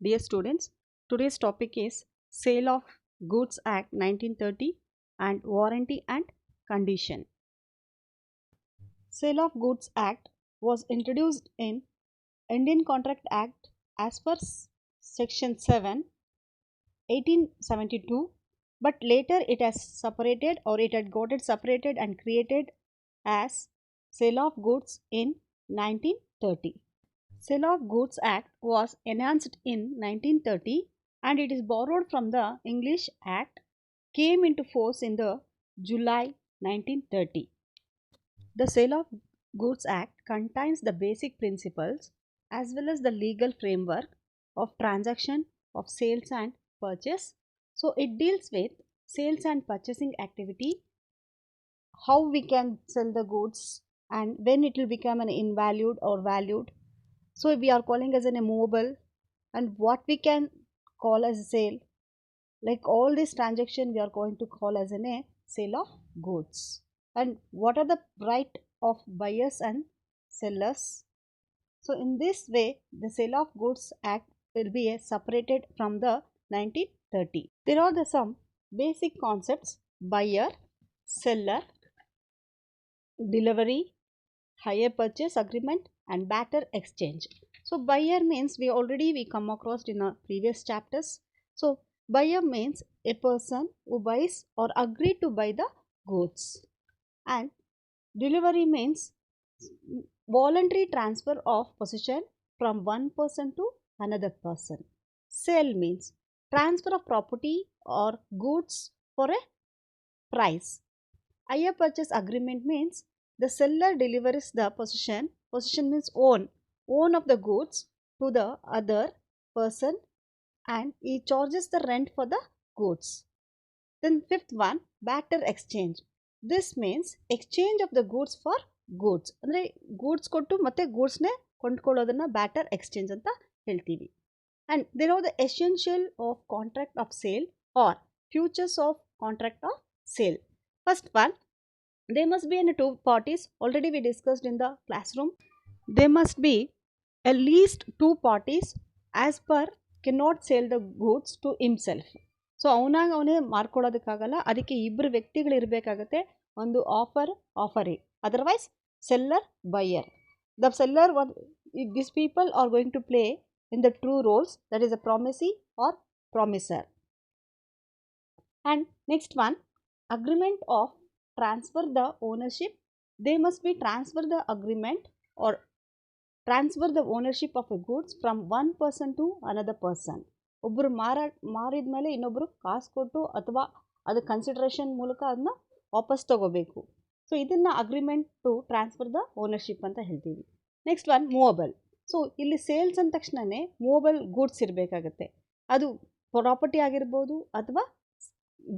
Dear students, today's topic is Sale of Goods Act 1930 and Warranty and Condition. Sale of Goods Act was introduced in Indian Contract Act as per Section 7, 1872, but later it has separated or it had got it separated and created as Sale of Goods in 1930. Sale of Goods Act was enhanced in 1930 and it is borrowed from the English Act, came into force in the July 1930. The Sale of Goods Act contains the basic principles as well as the legal framework of transaction of sales and purchase. So it deals with sales and purchasing activity, how we can sell the goods and when it will become an invalued or valued. So we are calling as an movable and what we can call as a sale. Like all this transaction we are going to call as a sale of goods. And what are the right of buyers and sellers? So in this way the Sale of Goods Act will be separated from the 1930. There are some basic concepts: buyer, seller, delivery, hire purchase agreement and barter exchange. So buyer means we come across in our previous chapters. So buyer means a person who buys or agree to buy the goods, and delivery means voluntary transfer of possession from one person to another person. Sale means transfer of property or goods for a price. Hire purchase agreement means the seller delivers the possession means own of the goods to the other person and he charges the rent for the goods. Then fifth one, barter exchange. This means exchange of the goods for goods. ಅಂದರೆ goods ಕೊಟ್ಟು ಮತ್ತೆ ಗೂಡ್ಸ್ನೇ ಕೊಂಡ್ಕೊಳ್ಳೋದನ್ನ batter exchange ಅಂತ ಹೇಳ್ತೀವಿ. And there are the essential of contract of sale or features of contract of sale. First one, there must be in two parties. Already we discussed in the classroom. There must be at least two parties as per cannot sell the goods to himself. So ಅವನಾಗ ಅವನೇ ಮಾರ್ಕೊಳ್ಳೋದಕ್ಕಾಗಲ್ಲ, ಅದಕ್ಕೆ ಇಬ್ಬರು ವ್ಯಕ್ತಿಗಳು ಇರಬೇಕಾಗತ್ತೆ. ಒಂದು offeree, otherwise seller buyer. The seller these people are going to play in the true roles, that is a promisee or promiser. And next one, agreement of transfer the ownership. They must be transfer the agreement or transfer the ownership of a goods from one person to another person. ಒಬ್ಬರು ಮಾರಿದ ಮೇಲೆ ಇನ್ನೊಬ್ಬರು ಕಾಸು ಕೊಟ್ಟು ಅಥವಾ ಅದು consideration ಮೂಲಕ ಅದನ್ನ ವಾಪಸ್ ತಗೋಬೇಕು. ಸೊ ಇದನ್ನ agreement to transfer the ownership ಅಂತ ಹೇಳ್ತೀವಿ. Next one, movable. ಸೊ ಇಲ್ಲಿ ಸೇಲ್ಸ್ ಅಂದ ತಕ್ಷಣನೇ ಮೂವಬಲ್ ಗೂಡ್ಸ್ ಇರಬೇಕಾಗತ್ತೆ. ಅದು ಪ್ರಾಪರ್ಟಿ ಆಗಿರ್ಬೋದು ಅಥವಾ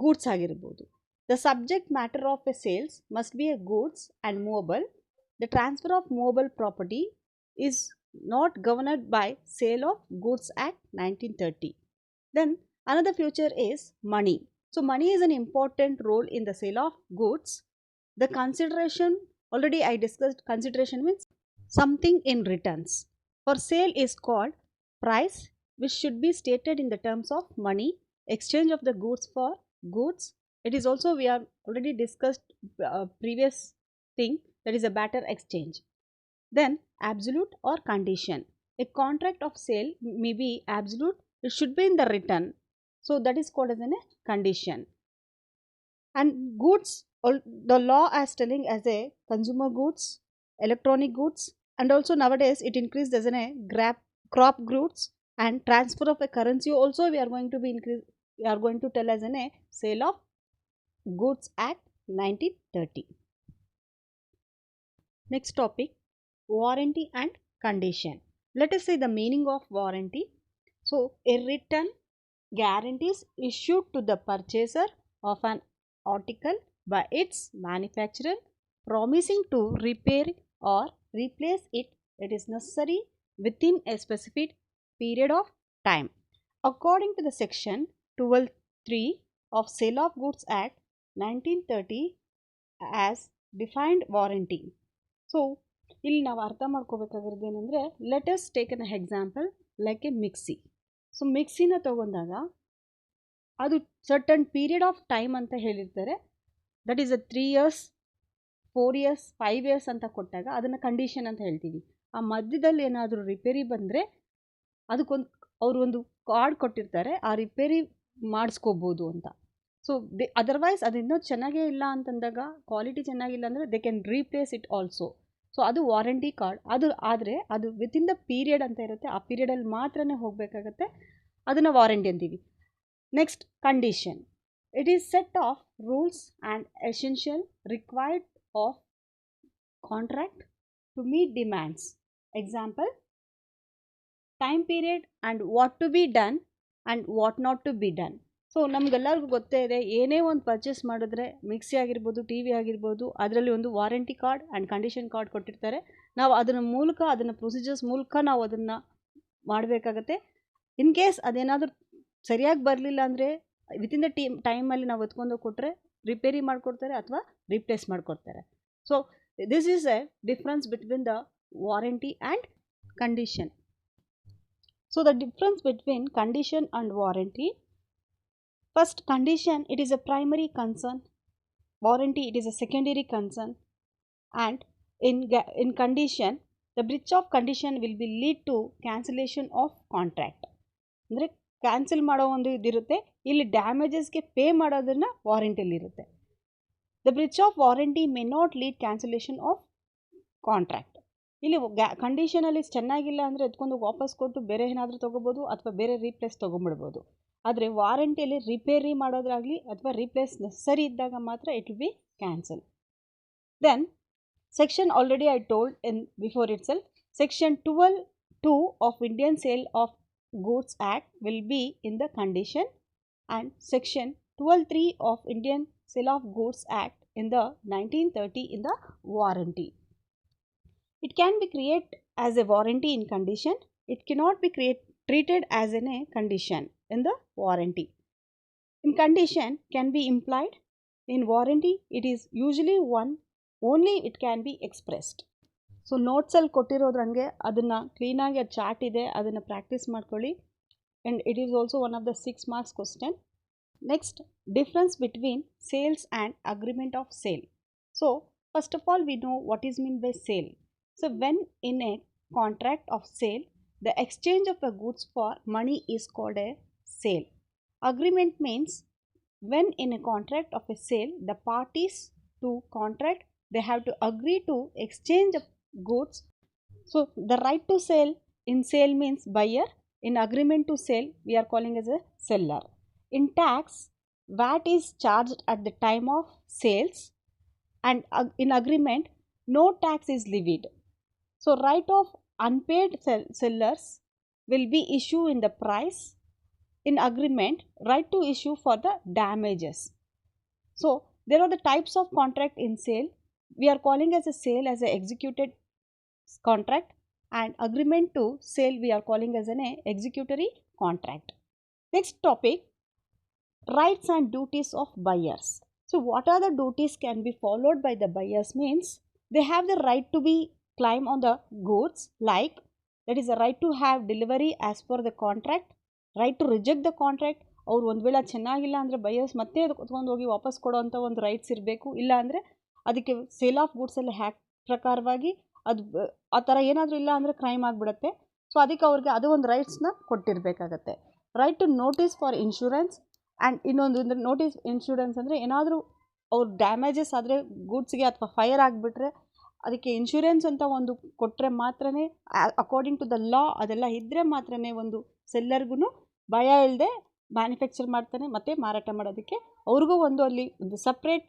ಗೂಡ್ಸ್ ಆಗಿರ್ಬೋದು. The subject matter of A sales must be A goods and movable. The transfer of movable property is not governed by Sale of Goods Act 1930. Then another feature is money. So money is an important role in the sale of goods. The consideration, already I discussed, consideration means something in returns. For sale is called price, which should be stated in the terms of money. Exchange of the goods for goods. It is also, we are already discussed previous thing, that is a barter exchange. Then absolute or condition. A contract of sale may be absolute, it should be in the written. So that is called as a condition. And goods, the law is telling as a consumer goods, electronic goods, and also nowadays it increased as a crop goods and transfer of a currency also we are going to be increased. We are going to tell as a Sale of Goods Act 1930. Next topic, warranty and condition. Let us say the meaning of warranty. So a written guarantee is issued to the purchaser of an article by its manufacturer promising to repair or replace it is necessary within a specific period of time. According to the section 12(3) of Sale of Goods Act 1930 as defined warranty. So ಇಲ್ಲಿ ನಾವು ಅರ್ಥ ಮಾಡ್ಕೋಬೇಕಾಗಿರೋದು ಏನಂದರೆ, let us take an example like a mixie. So ಮಿಕ್ಸಿನ ತೊಗೊಂಡಾಗ ಅದು certain period of time ಅಂತ ಹೇಳಿರ್ತಾರೆ, that is 3 years 4 years 5 years ಅಂತ ಕೊಟ್ಟಾಗ ಅದನ್ನು ಕಂಡೀಷನ್ ಅಂತ ಹೇಳ್ತೀವಿ. ಆ ಮಧ್ಯದಲ್ಲಿ ಏನಾದರೂ ರಿಪೇರಿ ಬಂದರೆ ಅದಕ್ಕೊಂದು ಅವರು ಒಂದು ಕಾರ್ಡ್ ಕೊಟ್ಟಿರ್ತಾರೆ, ಆ ರಿಪೇರಿ ಮಾಡಿಸ್ಕೋಬೋದು ಅಂತ. ಸೊ ಅದರ್ವೈಸ್ ಅದು ಇನ್ನೂ ಚೆನ್ನಾಗೇ ಇಲ್ಲ ಅಂತಂದಾಗ, ಕ್ವಾಲಿಟಿ ಚೆನ್ನಾಗಿಲ್ಲ ಅಂದರೆ they can replace it also. So ಅದು ವಾರಂಟಿ ಕಾರ್ಡ್. ಅದು ಆದರೆ ಅದು ವಿತಿನ್ ದ ಪೀರಿಯಡ್ ಅಂತ ಇರುತ್ತೆ, ಆ ಪೀರಿಯಡಲ್ಲಿ ಮಾತ್ರನೇ ಹೋಗಬೇಕಾಗತ್ತೆ, ಅದನ್ನು ವಾರಂಟಿ ಅಂತೀವಿ. Next condition. It is set of rules and essential required of contract to meet demands. Example, time period and what to be done and what not to be done. So ನಮಗೆಲ್ಲರಿಗೂ ಗೊತ್ತೇ ಇದೆ, ಏನೇ ಒಂದು purchase ಮಾಡಿದ್ರೆ mixie ಆಗಿರ್ಬೋದು, T V ಆಗಿರ್ಬೋದು, ಅದರಲ್ಲಿ ಒಂದು warranty card and condition card ಕೊಟ್ಟಿರ್ತಾರೆ. ನಾವು ಅದರ ಮೂಲಕ, ಅದನ್ನು ಪ್ರೊಸೀಜರ್ಸ್ ಮೂಲಕ ನಾವು ಅದನ್ನು ಮಾಡಬೇಕಾಗತ್ತೆ. ಇನ್ ಕೇಸ್ ಅದೇನಾದರೂ ಸರಿಯಾಗಿ ಬರಲಿಲ್ಲ ಅಂದರೆ ವಿತಿನ್ ದ ಟೈಮಲ್ಲಿ ನಾವು ಎತ್ಕೊಂಡು ಕೊಟ್ಟರೆ ರಿಪೇರಿ ಮಾಡಿಕೊಡ್ತಾರೆ ಅಥವಾ ರೀಪ್ಲೇಸ್ ಮಾಡಿಕೊಡ್ತಾರೆ. So this is A difference between the warranty and condition. So the difference between condition and warranty: first, condition, it is a primary concern, warranty, it is a secondary concern, and in condition the breach of condition will be lead to cancellation of contract. ಅಂದರೆ cancel ಮಾಡೋ ಒಂದು ಇದಿರುತ್ತೆ, ಇಲ್ಲಿ ಡ್ಯಾಮೇಜಸ್ಗೆ pay ಮಾಡೋದನ್ನು ವಾರಂಟಿಯಲ್ಲಿ ಇರುತ್ತೆ. The breach of warranty may not lead cancellation of contract. ಇಲ್ಲಿ ಕಂಡೀಷನಲ್ಲಿ ಚೆನ್ನಾಗಿಲ್ಲ ಅಂದರೆ ಎತ್ಕೊಂಡು ವಾಪಸ್ ಕೊಟ್ಟು ಬೇರೆ ಏನಾದರೂ ತೊಗೋಬೋದು ಅಥವಾ ಬೇರೆ ರೀಪ್ಲೇಸ್ ತೊಗೊಂಬಿಡ್ಬೋದು. ಆದರೆ ವಾರಂಟಿಯಲ್ಲಿ ರಿಪೇರಿ ಮಾಡೋದಾಗಲಿ ಅಥವಾ ರೀಪ್ಲೇಸ್ ನೆಸಸರಿ ಇದ್ದಾಗ ಮಾತ್ರ it will be cancel. Then section already I told in before itself, section 12(2) of Indian sale of goods act will be in the condition and section 12(3) of Indian sale of goods act in the 1930 in the warranty. It can be created as a warranty in condition. It cannot be treated as a condition in the warranty. In condition can be implied. In warranty it is usually one, only it can be expressed. So ನೋಟ್ಸಲ್ಲಿ ಕೊಟ್ಟಿರೋದ್ರಂಗೆ ಅದನ್ನು ಕ್ಲೀನಾಗಿ ಅದು chart ಇದೆ, ಅದನ್ನು practice ಮಾಡ್ಕೊಳ್ಳಿ. And it is also one of the 6 marks question. Next, difference between sales and agreement of sale. So first of all, we know what is meant by sale. So when in a contract of sale, the exchange of the goods for money is called a sale. Agreement means when in a contract of a sale, the parties to contract, they have to agree to exchange of goods. So the right to sell in sale means buyer. In agreement to sale, we are calling as a seller. In tax, VAT is charged at the time of sales, and in agreement, no tax is levied. So right of unpaid sellers will be issued in the price. In agreement, right to issue for the damages. So there are the types of contract in sale. We are calling as a sale as a executed contract, and agreement to sale we are calling as an executory contract. Next topic, rights and duties of buyers. So what are the duties can be followed by the buyers means they have the right to be claim on the goods, like that is the right to have delivery as per the contract, right to reject the contract. ಅವ್ರು ಒಂದು ವೇಳೆ ಚೆನ್ನಾಗಿಲ್ಲ ಅಂದರೆ buyers ಮತ್ತೆ ತೊಗೊಂಡು ಹೋಗಿ ವಾಪಸ್ ಕೊಡೋ ಅಂಥ ಒಂದು ರೈಟ್ಸ್ ಇರಬೇಕು. ಇಲ್ಲ ಅಂದರೆ ಅದಕ್ಕೆ ಸೇಲ್ ಆಫ್ ಗೂಡ್ಸಲ್ಲಿ ಹ್ಯಾಕ್ಟ್ ಪ್ರಕಾರವಾಗಿ ಅದು ಆ ಥರ ಏನಾದರೂ ಇಲ್ಲ ಅಂದರೆ ಕ್ರೈಮ್ ಆಗಿಬಿಡುತ್ತೆ. ಸೊ ಅದಕ್ಕೆ ಅವ್ರಿಗೆ ಅದು ಒಂದು ರೈಟ್ಸ್ನ ಕೊಟ್ಟಿರಬೇಕಾಗತ್ತೆ. Right to notice for insurance. And ಇನ್ನೊಂದು ಅಂದರೆ ನೋಟಿಸ್ ಇನ್ಶೂರೆನ್ಸ್ ಅಂದರೆ ಏನಾದರೂ ಅವ್ರ ಡ್ಯಾಮೇಜಸ್ ಆದರೆ ಗೂಡ್ಸ್ಗೆ ಅಥವಾ ಫೈರ್ ಆಗಿಬಿಟ್ರೆ ಅದಕ್ಕೆ ಇನ್ಶೂರೆನ್ಸ್ ಅಂತ ಒಂದು ಕೊಟ್ಟರೆ ಮಾತ್ರ, ಅಕಾರ್ಡಿಂಗ್ ಟು ದ ಲಾ ಅದೆಲ್ಲ ಇದ್ದರೆ ಮಾತ್ರ ಒಂದು ಸೆಲ್ಲರ್ಗೂ ಭಯ ಇಲ್ಲದೆ ಮ್ಯಾನುಫ್ಯಾಕ್ಚರ್ ಮಾಡ್ತಾನೆ ಮತ್ತು ಮಾರಾಟ ಮಾಡೋದಕ್ಕೆ. ಅವ್ರಿಗೂ ಅಲ್ಲಿ ಒಂದು ಸಪ್ರೇಟ್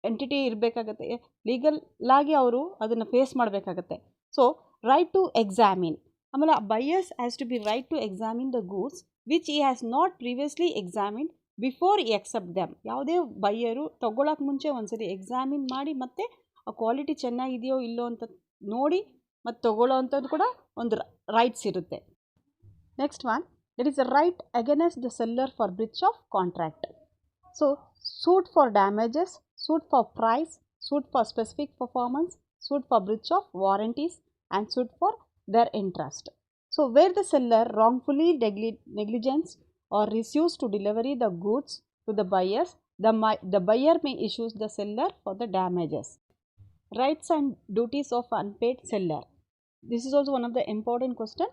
ಎಂಟಿಟಿ ಇರಬೇಕಾಗತ್ತೆ, ಲೀಗಲ್ಲಾಗಿ ಅವರು ಅದನ್ನು ಫೇಸ್ ಮಾಡಬೇಕಾಗತ್ತೆ. So right to examine. ಆಮೇಲೆ buyers has to be right to examine the goods which he has not previously examined before he accept them. ಯಾವುದೇ ಬೈಯರು ತೊಗೊಳಕ್ಕೆ ಮುಂಚೆ ಒಂದ್ಸರಿ ಎಕ್ಸಾಮಿನ್ ಮಾಡಿ ಮತ್ತು ಆ ಕ್ವಾಲಿಟಿ ಚೆನ್ನಾಗಿದೆಯೋ ಇಲ್ಲೋ ಅಂತ ನೋಡಿ ಮತ್ತು ತೊಗೊಳ್ಳೋ ಅಂಥದ್ದು ಕೂಡ ಒಂದು ರೈಟ್ಸ್ ಇರುತ್ತೆ. Next one, that is a right against the seller for breach of contract. So suit for damages, suit for price, suit for specific performance, suit for breach of warranties, and suit for their interest. So where the seller wrongfully negligence or refuse to deliver the goods to the buyers, the buyer may issue the seller for the damages. Rights and duties of unpaid seller. This is also one of the important question.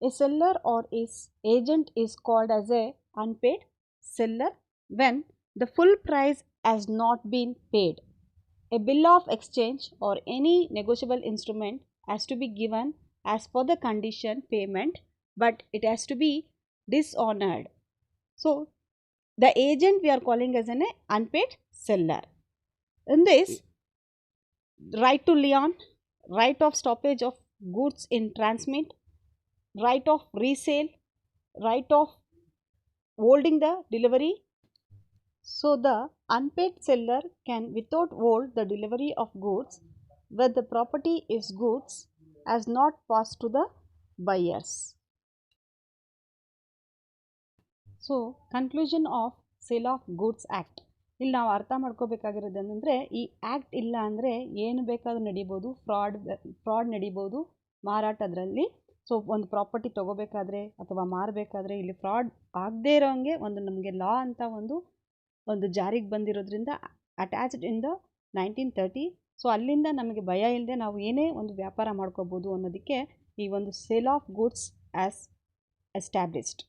A seller or his agent is called as a unpaid seller when the full price has not been paid. A bill of exchange or any negotiable instrument has to be given as per the condition payment, but it has to be dishonored. So the agent we are calling as an unpaid seller. In this, right to lien, right of stoppage of goods in transmit, right of resale, right of holding the delivery. So the unpaid seller can without hold the delivery of goods where the property is goods as not passed to the buyers. So conclusion of sale of goods act. ಇಲ್ಲಿ ನಾವು ಅರ್ಥ ಮಾಡ್ಕೋಬೇಕಾಗಿರೋದೇನೆಂದರೆ, ಈ act ಇಲ್ಲ ಅಂದರೆ ಏನು ಬೇಕಾದ್ರೂ ನಡೀಬೋದು, fraud ನಡೀಬೋದು ಮಾರಾಟದ್ರಲ್ಲಿ. So ಒಂದು property ತೊಗೋಬೇಕಾದ್ರೆ ಅಥವಾ ಮಾರಬೇಕಾದ್ರೆ ಇಲ್ಲಿ ಫ್ರಾಡ್ ಆಗದೇ ಇರೋಂಗೆ ಒಂದು ನಮಗೆ ಲಾ ಅಂತ ಒಂದು ಜಾರಿಗೆ ಬಂದಿರೋದ್ರಿಂದ ಅಟ್ಯಾಚ್ಡ್ ಇನ್ ದ 1930. ಸೊ ಅಲ್ಲಿಂದ ನಮಗೆ ಭಯ ಇಲ್ಲದೆ ನಾವು ಏನೇ ಒಂದು ವ್ಯಾಪಾರ ಮಾಡ್ಕೋಬೋದು ಅನ್ನೋದಕ್ಕೆ ಈ ಒಂದು sale of goods as established.